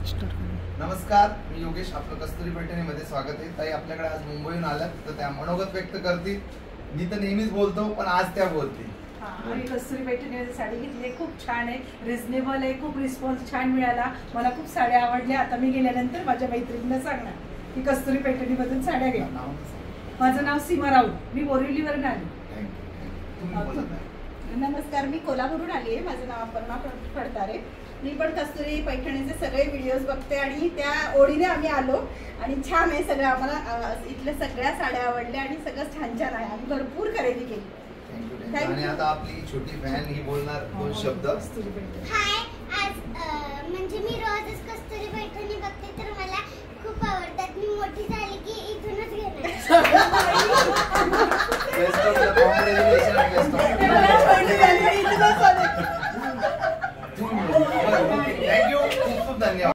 नमस्कार, मी योगेश. आपलं कस्तुरी पैठणीमध्ये स्वागत आहे. ताई आपल्याकडे आज मुंबईहून आल्यात, तर त्या मनोगत व्यक्त करतील. मी तर नेहमीच बोलतो, पण आज त्या बोलतील. आम्ही कस्तुरी पैठणीमध्ये साडी घेतली, खूप छान आहे, रिझनेबल आहे, खूप रिस्पॉन्स छान मिळाला. मला खूप साड्या आवडल्या. आता मी गेल्यानंतर माझ्या मैत्रिणींना सांगणार की कस्तुरी पैठणीमधून साड्या घ्या. माझं नाव सीमा राऊत, मी बोरिवलीवरून आली. नमस्कार, मी कोल्हापूरहून आली आहे. माझं नाव अपर्णा फडतारे. मी पण कस्तुरी पैठणीचे सगळे व्हिडिओज बघते आणि त्या ओढीने आम्ही आलो आणि छान आहे सगळं. आम्हाला इथल्या सगळ्या साड्या आवडल्या आणि सगळं छान छान आहे. आम्ही भरपूर खरेदी केली. आणि आता आपली छोटी फॅन ही बोलणार दोन शब्द. हाय, आज म्हणजे मी रोजच कस्तुरी पैठणी बघते, तर मला खूप आवडतात. मी मोठी झाली की इथूनच घेणार. थँक्यू, खूप खूप धन्यवाद.